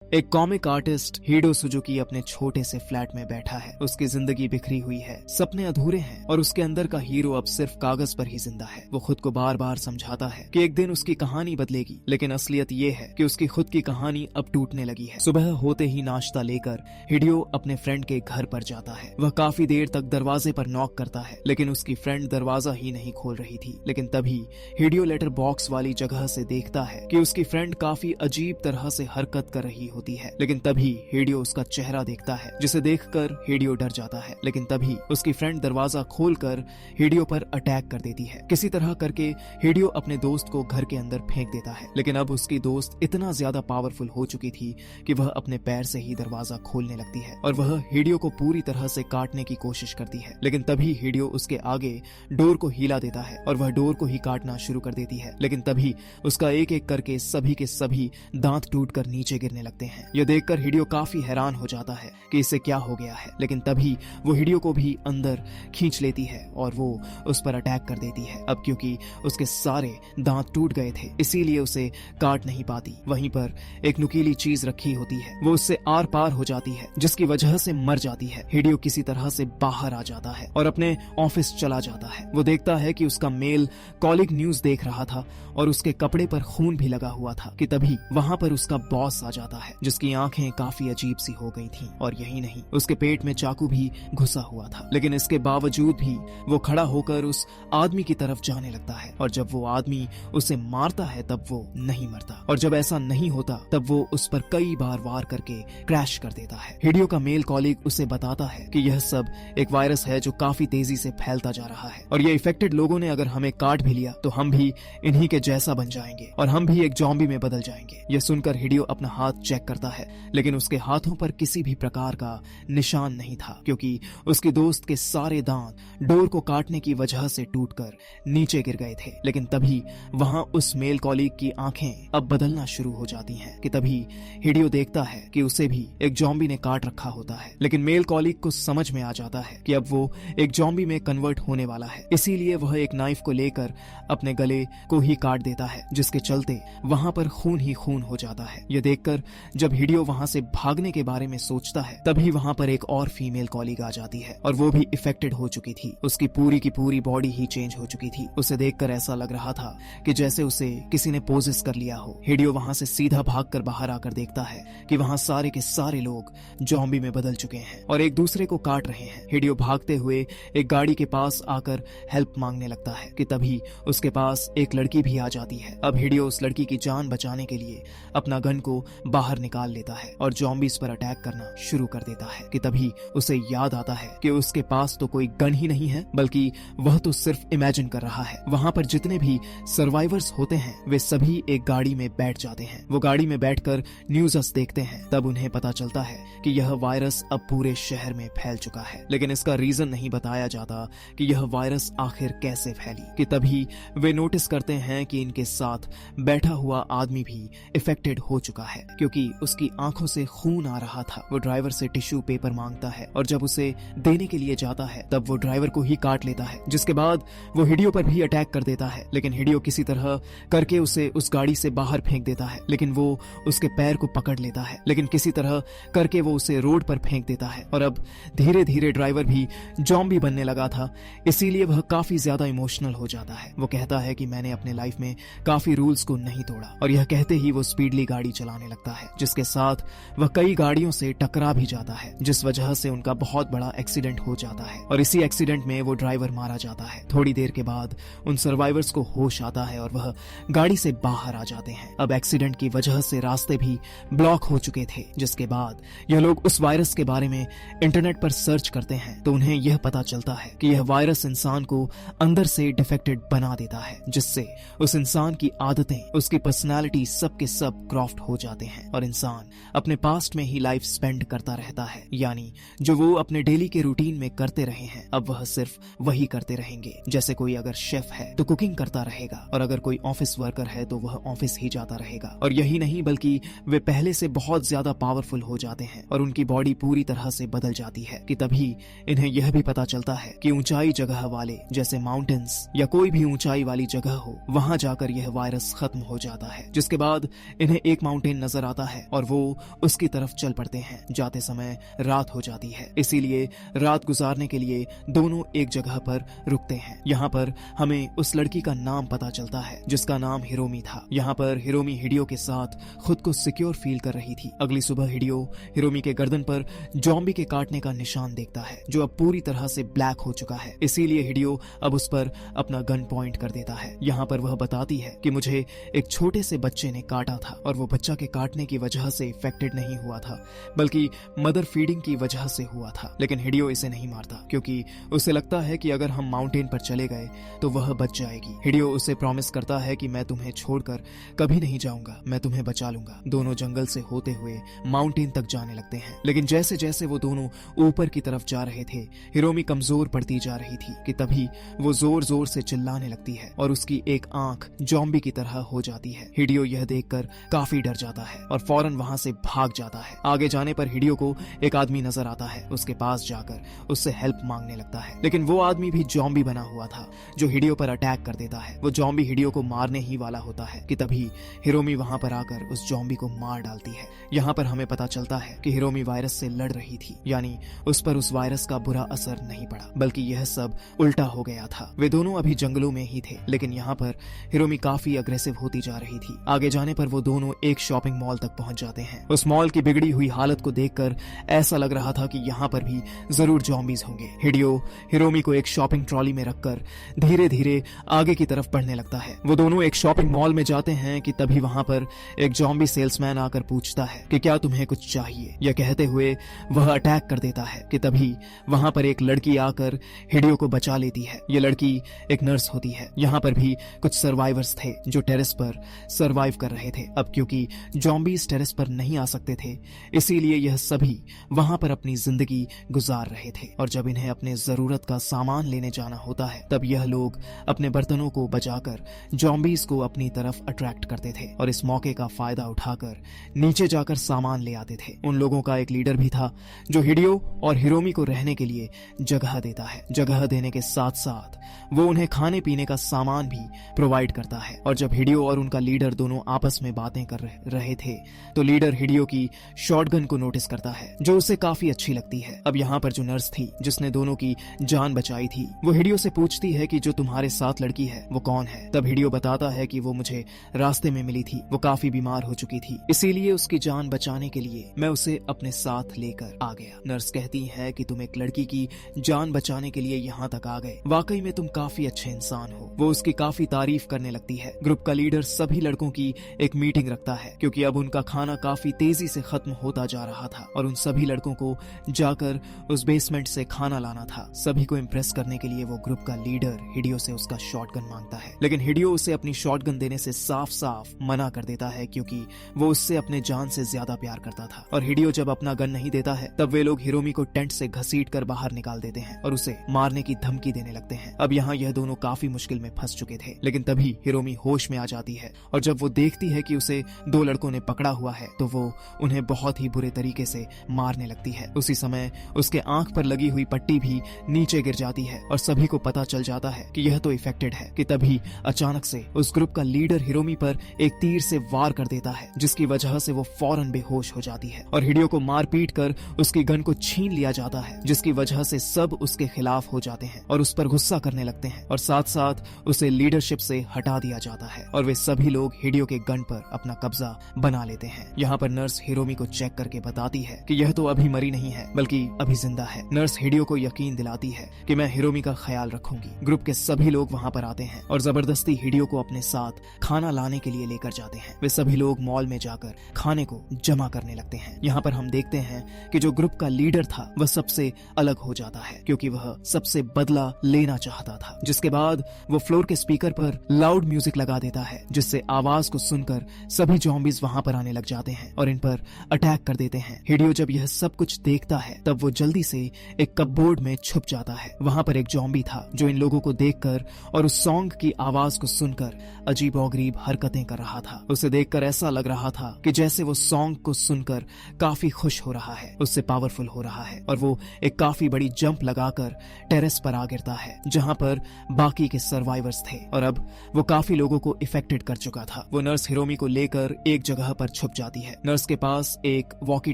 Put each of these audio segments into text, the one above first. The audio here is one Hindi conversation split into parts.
एक कॉमिक आर्टिस्ट हिडो सुजुकी अपने छोटे से फ्लैट में बैठा है। उसकी जिंदगी बिखरी हुई है, सपने अधूरे हैं और उसके अंदर का हीरो अब सिर्फ कागज पर ही जिंदा है। वो खुद को बार बार समझाता है कि एक दिन उसकी कहानी बदलेगी, लेकिन असलियत ये है कि उसकी खुद की कहानी अब टूटने लगी है। सुबह होते ही नाश्ता लेकर हिडियो अपने फ्रेंड के घर पर जाता है। वह काफी देर तक दरवाजे पर नॉक करता है, लेकिन उसकी फ्रेंड दरवाजा ही नहीं खोल रही थी। लेकिन तभी हिडियो लेटर बॉक्स वाली जगह से देखता है कि उसकी फ्रेंड काफी अजीब तरह से हरकत कर रही होती है। लेकिन तभी हिडियो उसका चेहरा देखता है, जिसे देखकर हिडियो डर जाता है। लेकिन तभी उसकी फ्रेंड दरवाजा खोलकर हिडियो पर अटैक कर देती है। किसी तरह करके हिडियो अपने दोस्त को घर के अंदर फेंक देता है, लेकिन अब उसकी दोस्त इतना ज्यादा पावरफुल हो चुकी थी कि वह अपने पैर से ही दरवाजा खोलने लगती है और वह हिडियो को पूरी तरह से काटने की कोशिश करती है। लेकिन तभी हिडियो उसके आगे डोर को हिला देता है और वह डोर को ही काटना शुरू कर देती है। लेकिन तभी उसका एक एक करके सभी के सभी दांत टूटकर नीचे गिरने लगते हैं। यह देखकर हिडियो काफी हैरान हो जाता है कि इसे क्या हो गया है। लेकिन तभी वो हिडियो को भी अंदर खींच लेती है और वो उस पर अटैक कर देती है। अब क्योंकि उसके सारे दांत टूट गए थे, इसीलिए उसे काट नहीं पाती। वहीं पर एक नुकीली चीज रखी होती है, वो उससे आर पार हो जाती है, जिसकी वजह से मर जाती है। हिडियो किसी तरह से बाहर आ जाता है और अपने ऑफिस चला जाता है। वो देखता है कि उसका मेल कॉलिग न्यूज देख रहा था और उसके कपड़े पर खून भी लगा हुआ था कि तभी वहां पर उसका बॉस आ जाता है, जिसकी आंखें काफी अजीब सी हो गई थीं। और यही नहीं, उसके पेट में चाकू भी घुसा हुआ था। लेकिन इसके बावजूद भी वो खड़ा होकर उस आदमी की तरफ जाने लगता है और जब वो आदमी उसे मारता है तब वो नहीं मरता, और जब ऐसा नहीं होता तब वो उस पर कई बार वार करके क्रैश कर देता है। हिडियो का मेल कॉलीग उसे बताता है कि यह सब एक वायरस है जो काफी तेजी से फैलता जा रहा है और ये इफेक्टेड लोगों ने अगर हमें काट भी लिया तो हम भी इन्हीं के जैसा बन जाएंगे और हम भी एक ज़ॉम्बी में बदल जाएंगे। यह सुनकर हिडियो अपना हाथ चेक करता है, लेकिन उसके हाथों पर किसी भी प्रकार का निशान नहीं था, क्योंकि उसकी दोस्त के सारे दांत डोर को काटने की वजह से टूटकर नीचे गिर गए थे। लेकिन तभी वहां उस मेल कॉलीग की आंखें अब बदलना शुरू हो जाती हैं कि तभी हिडियो देखता है कि उसे भी एक ज़ॉम्बी ने काट रखा होता है। लेकिन मेल कॉलीग को समझ में आ जाता है कि अब वो एक ज़ॉम्बी में कन्वर्ट होने वाला है, इसीलिए वह एक नाइफ को लेकर अपने गले को ही काट देता है, जिसके चलते वहां पर खून ही खून हो जाता है। यह देखकर जब हिडियो वहां से भागने के बारे में सोचता है तभी वहां पर एक और फीमेल कॉलीग आ जाती है और वो भी इफेक्टेड हो चुकी थी। उसकी पूरी की पूरी बॉडी ही चेंज हो चुकी थी। उसे देखकर ऐसा लग रहा था कि जैसे उसे किसी ने पोजेस कर लिया हो। हिडियो वहां से सीधा भागकर बाहर आकर देखता है कि वहां सारे के सारे लोग ज़ॉम्बी में बदल चुके हैं और एक दूसरे को काट रहे हैं। हिडियो भागते हुए एक गाड़ी के पास आकर हेल्प मांगने लगता है कि तभी उसके पास एक लड़की भी आ जाती है। अब हिडियो उस लड़की की जान बचाने के लिए अपना गन को बाहर निकाल लेता है और ज़ॉम्बीज़ पर अटैक करना शुरू कर देता है कि तभी उसे याद आता है कि उसके पास तो कोई गन ही नहीं है, बल्कि वह तो सिर्फ इमेजिन कर रहा है। वहां पर जितने भी सर्वाइवर्स होते हैं वे सभी एक गाड़ी में बैठ जाते हैं। वो गाड़ी में बैठकर न्यूज़ देखते हैं। तब उन्हें पता चलता है कि यह वायरस अब पूरे शहर में फैल चुका है, लेकिन इसका रीजन नहीं बताया जाता कि यह वायरस आखिर कैसे फैली। कि तभी वे नोटिस करते हैं कि इनके साथ बैठा हुआ आदमी भी इफेक्टेड हो चुका है, क्योंकि उसकी आंखों से खून आ रहा था। वो ड्राइवर से टिश्यू पेपर मांगता है और जब उसे देने के लिए जाता है तब वो ड्राइवर को ही काट लेता है, जिसके बाद वो हिडियो पर भी अटैक कर देता है। लेकिन हिडियो किसी तरह करके उसे उस गाड़ी से बाहर फेंक देता है, लेकिन वो उसके पैर को पकड़ लेता है। लेकिन किसी तरह करके वो उसे रोड पर फेंक देता है और अब धीरे धीरे ड्राइवर भी ज़ॉम्बी बनने लगा था, इसीलिए वह काफी ज्यादा इमोशनल हो जाता है। वो कहता है कि मैंने अपने लाइफ में काफी रूल्स को नहीं तोड़ा, और यह कहते ही वो स्पीडली गाड़ी चलाने लगता है, जिसके साथ वह कई गाड़ियों से टकरा भी जाता है, जिस वजह से उनका बहुत बड़ा एक्सीडेंट हो जाता है और इसी एक्सीडेंट में वो ड्राइवर मारा जाता है। थोड़ी देर के बाद उन सर्वाइवर्स को होश आता है और वह गाड़ी से बाहर आ जाते हैं। अब एक्सीडेंट की वजह से रास्ते भी ब्लॉक हो चुके थे, जिसके बाद यह लोग उस वायरस के बारे में इंटरनेट पर सर्च करते हैं तो उन्हें यह पता चलता है कि यह वायरस इंसान को अंदर से डिफेक्टेड बना देता है, जिससे उस इंसान की आदतें, उसकी पर्सनालिटी सब के सब क्रॉफ्ट हो जाते हैं और इंसान अपने पास्ट में ही लाइफ स्पेंड करता रहता है। यानी जो वो अपने डेली के रूटीन में करते रहे हैं अब वह सिर्फ वही करते रहेंगे। जैसे कोई अगर शेफ है तो कुकिंग करता रहेगा और अगर कोई ऑफिस वर्कर है तो वह ऑफिस ही जाता रहेगा। और यही नहीं बल्कि वे पहले से बहुत ज्यादा पावरफुल हो जाते हैं और उनकी बॉडी पूरी तरह से बदल जाती है कि तभी इन्हें यह भी पता चलता है कि ऊंचाई जगह वाले जैसे माउंटेन्स या कोई भी ऊंचाई वाली जगह हो वहां जाकर यह वायरस खत्म हो जाता है। जिसके बाद इन्हें एक माउंटेन नजर आता है और वो उसकी तरफ चल पड़ते हैं। जाते समय रात हो जाती है, इसीलिए रात गुजारने के लिए दोनों एक जगह पर रुकते हैं। यहाँ पर हमें उस लड़की का नाम पता चलता है जिसका नाम हिरोमी था। यहाँ पर हिरोमी हिडियो के साथ खुद को सिक्योर फील कर रही थी। अगली सुबह हिडियो हिरोमी के गर्दन पर जॉम्बी के काटने का निशान देखता है जो अब पूरी तरह से ब्लैक हो चुका है। इसीलिए हिडियो अब उस पर अपना गन पॉइंट कर देता है। यहाँ पर वह बताती है कि मुझे एक छोटे से बच्चे ने काटा था और वो बच्चा के काटने की वजह से इफेक्टेड नहीं हुआ था, बल्कि मदर फीडिंग की वजह से हुआ था। लेकिन हिडियो इसे नहीं मारता क्योंकि उसे लगता है कि अगर हम माउंटेन पर चले गए तो वह बच जाएगी। हिडियो उसे प्रॉमिस करता है कि मैं तुम्हें छोड़कर कभी नहीं जाऊंगा, मैं तुम्हें बचा लूंगा। दोनों जंगल से होते हुए माउंटेन तक जाने लगते हैं। लेकिन जैसे जैसे वो दोनों ऊपर की तरफ जा रहे थे, हिरोमी कमजोर पड़ती जा रही थी कि तभी वो जोर जोर से चिल्लाने लगती है और उसकी एक आंख जॉम्बी की तरह हो जाती है। हिडियो यह देखकर काफी डर जाता है और फौरन वहां से भाग जाता है। आगे जाने पर हिडियो को एक आदमी नजर आता है। उसके पास जाकर उससे हेल्प मांगने लगता है, लेकिन वो आदमी भी जॉम्बी बना हुआ था जो हिडियो पर अटैक कर देता है। वो जॉम्बी हिडियो को मारने ही वाला होता है कि तभी हिरोमी वहां पर आकर उस जॉम्बी को मार डालती है। यहाँ पर हमें पता चलता है कि हिरोमी वायरस से लड़ रही थी, यानी उस पर उस वायरस का बुरा असर नहीं पड़ा, बल्कि यह सब उल्टा हो गया था। वे दोनों अभी जंगलों में ही थे, लेकिन यहाँ पर हिरोमी काफी अग्रेसिव होती जा रही थी। आगे जाने पर वो दोनों एक शॉपिंग मॉल तक पहुंच जाते हैं। उस मॉल की बिगड़ी हुई हालत को देखकर ऐसा लग रहा था कि यहाँ पर भी जरूर जॉम्बीज होंगे। हिडियो हिरोमी को एक शॉपिंग ट्रॉली में रखकर धीरे धीरे आगे की तरफ बढ़ने लगता है। वो दोनों एक शॉपिंग मॉल में जाते हैं कि तभी वहां पर एक जॉम्बी सेल्समैन आकर पूछता है कि क्या तुम्हें कुछ चाहिए। यह कहते हुए वह अटैक कर देता है कि तभी वहां पर एक लड़की आकर हिडियो को बचा लेती है। यह लड़की एक नर्स होती है। यहाँ पर भी कुछ सर्वाइवर्स थे जो टेरेस पर सर्वाइव कर रहे थे। अब क्योंकि जॉम्बीज टेरेस पर नहीं आ सकते थे, इसीलिए यह सभी वहां पर अपनी जिंदगी गुजार रहे थे। और जब इन्हें अपने जरूरत का सामान लेने जाना होता है, तब यह लोग अपने बर्तनों को बचाकर जॉम्बीज को अपनी तरफ अट्रैक्ट करते थे और इस मौके का फायदा उठाकर नीचे जाकर सामान ले आते थे। उन लोगों का एक लीडर भी था जो हिडियो और हिरोमी को रहने के लिए जगह देता है। जगह देने के साथ साथ वो उन्हें खाने पीने का सामान भी प्रोवाइड करता है। और जब हिडियो और उनका लीडर दोनों आपस में बातें कर रहे थे, तो लीडर हिडियो की शॉटगन को नोटिस करता है जो उसे काफी अच्छी लगती है। अब यहाँ पर जो नर्स थी जिसने दोनों की जान बचाई थी, वो हिडियो से पूछती है कि जो तुम्हारे साथ लड़की है वो कौन है। तब हिडियो बताता है कि वो मुझे रास्ते में मिली थी, वो काफी बीमार हो चुकी थी, इसीलिए उसकी जान बचाने के लिए मैं उसे अपने साथ लेकर आ गया। नर्स कहती है कि तुम एक लड़की की जान बचाने के लिए यहाँ तक आ गए, वाकई में तुम काफी अच्छे इंसान हो। वो उसकी काफी तारीफ करने लगती है। ग्रुप का लीडर सभी लड़कों की एक मीटिंग रखता है क्योंकि अब उनका खाना काफी तेजी से खत्म होता जा रहा था और उन सभी लड़कों को जाकर उस बेसमेंट से खाना लाना था। सभी को इम्प्रेस करने के लिए वो ग्रुप का लीडर हिडियो से उसका शॉटगन मांगता है, लेकिन हिडियो उसे अपनी शॉटगन देने से साफ साफ मना कर देता है क्योंकि वो उससे अपने जान से ज्यादा प्यार करता था। और हिडियो जब अपना गन नहीं देता है, तब वे लोग हिरोमी को टेंट से घसीट कर बाहर निकाल देते हैं और उसे मारने की धमकी देने लगते हैं। अब यहाँ यह दोनों काफी मुश्किल में फंस चुके थे, लेकिन तभी हिरोमी होश में आ जाती है और जब वो देखती है कि उसे दो लड़कों ने पकड़ा हुआ है, तो वो उन्हें बहुत ही बुरे तरीके से मारने लगती है। उसी समय उसके आंख पर लगी हुई पट्टी भी नीचे गिर जाती है और सभी को पता चल जाता है कि यह तो इफेक्टेड है कि तभी अचानक से उस ग्रुप का लीडर हिरोमी पर एक तीर से वार कर देता है, जिसकी वजह से वो फौरन बेहोश हो जाती है और हिडियो को मार पीट कर उसकी गन को छीन लिया जाता है, जिसकी वजह से सब उसके खिलाफ हो जाते हैं और उस पर गुस्सा करने लगते हैं और साथ साथ उसे लीडरशिप से हटा दिया जाता है और वे सभी लोग हिडियो के गन पर अपना कब्जा बना लेते हैं। यहाँ पर नर्स हिरोमी को चेक करके बताती है कि यह तो अभी मरी नहीं है बल्कि अभी जिंदा है। नर्स हिडियो को यकीन दिलाती है कि मैं हिरोमी का ख्याल रखूंगी। ग्रुप के सभी लोग वहाँ पर आते हैं और जबरदस्ती हिडियो को अपने साथ खाना लाने के लिए लेकर जाते हैं। वे सभी लोग मॉल में जाकर खाने को जमा करने लगते हैं। यहाँ पर हम देखते हैं कि जो ग्रुप का लीडर था वह सबसे अलग हो जाता है क्योंकि वह सबसे बदला लेना चाहता था। जिसके बाद वो फ्लोर के स्पीकर पर लाउड म्यूजिक लगा देता है, जिससे आवाज को सुनकर सभी जॉम्बीज वहाँ पर आने लग जाते हैं और इन पर अटैक कर देते हैं। हिडियो जब यह सब कुछ देखता है, तब वो जल्दी से एक कपबोर्ड में छुप जाता है। वहाँ पर एक जॉम्बी था जो इन लोगों को देखकर और उस सॉन्ग की आवाज को सुनकर अजीबोगरीब हरकतें कर रहा था। उसे देखकर ऐसा लग रहा था कि जैसे वो सॉन्ग को सुनकर काफी खुश हो रहा है, उससे पावरफुल हो रहा है और वो एक काफी बड़ी जंप लगाकर टेरेस पर आ गिरता है जहाँ पर बाकी के सर्वाइवर्स थे और अब वो काफी लोगों को इफेक्टेड कर चुका था। वो नर्स हिरोमी को लेकर एक जगह पर छुप जाती है। नर्स के पास एक वॉकी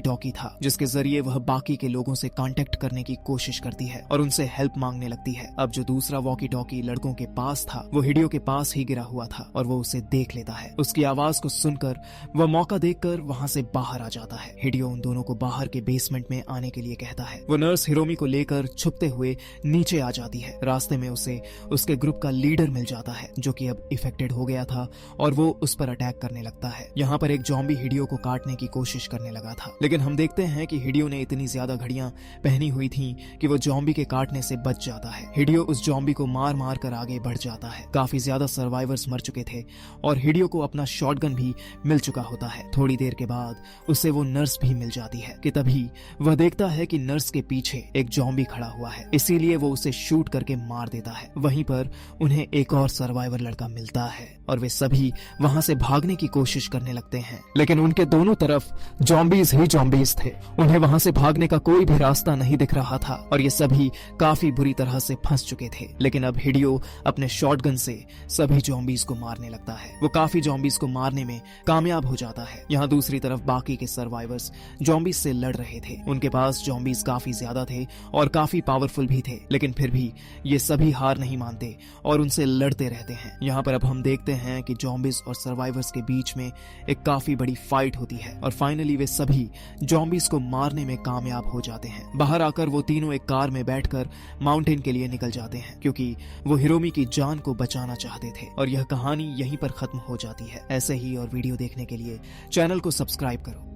टॉकी था जिसके जरिए वह बाकी के लोगों से कांटेक्ट करने की कोशिश करती है और उनसे हेल्प मांगने लगती है। अब जो दूसरा वॉकी टॉकी लड़कों के पास था वो हिडियो के पास ही गिरा हुआ था और वो उसे देख लेता है। उसकी आवाज को सुनकर वह मौका देखकर वहां से बाहर आ जाता है। हिडियो उन दोनों को बाहर के बेसमेंट में आने के लिए कहता है। वो नर्स हिरोमी को लेकर छुपते हुए नीचे आ जाती है। रास्ते में उसे उसके ग्रुप का लीडर मिल जाता है जो कि अब इफेक्टेड हो गया था और वो उस पर अटैक करने लगता है। यहाँ पर एक जॉम्बी हिडियो को काटने की कोशिश करने लगा था, लेकिन हम देखते हैं कि हिडियो ने इतनी ज्यादा घड़ियां पहनी हुई थी कि वो जॉम्बी के काटने से बच जाता है। हिडियो उस जॉम्बी को मार मार कर आगे बढ़ जाता है। काफी ज्यादा सर्वाइवर्स मर चुके थे और हिडियो को अपना शॉटगन भी मिल चुका होता है। थोड़ी देर के बाद उसे वो नर्स भी मिल जाती है कि तभी वह देखता है कि नर्स के पीछे एक जॉम्बी खड़ा हुआ है, इसीलिए वो उसे शूट करके मार देता है। वहीं पर उन्हें एक और सर्वाइवर लड़का मिलता है और वे सभी वहां से भागने की कोशिश करने लगते हैं, लेकिन उनके दोनों तरफ जॉम्बीज ही जॉम्बीज थे। उन्हें वहां से भागने का कोई भी रास्ता नहीं दिख रहा था और ये सभी काफी बुरी तरह से फंस चुके थे। लेकिन अब हिडियो अपने शॉटगन से सभी जॉम्बीज को मारने लगता है। वो काफी जॉम्बीज को मारने में कामयाब हो जाता है। यहाँ दूसरी तरफ बाकी के सर्वाइवर्स जॉम्बीज से लड़ रहे थे। उनके पास जॉम्बीज काफी ज्यादा थे और काफी पावरफुल भी थे, लेकिन फिर भी ये सभी हार नहीं मानते और उनसे लड़ते रहते हैं। यहाँ पर अब हम देखते हैं कि जॉम्बीज और सर्वाइवर्स के बीच में एक काफी बड़ी फाइट होती है और फाइनली वे सभी जॉम्बीज को मारने में कामयाब हो जाते हैं। बाहर आकर वो तीनों एक कार में बैठकर माउंटेन के लिए निकल जाते हैं क्योंकि वो हिरोमी की जान को बचाना चाहते थे और यह कहानी यहीं पर खत्म हो जाती है। ऐसे ही और वीडियो देखने के लिए चैनल को सब्सक्राइब करो।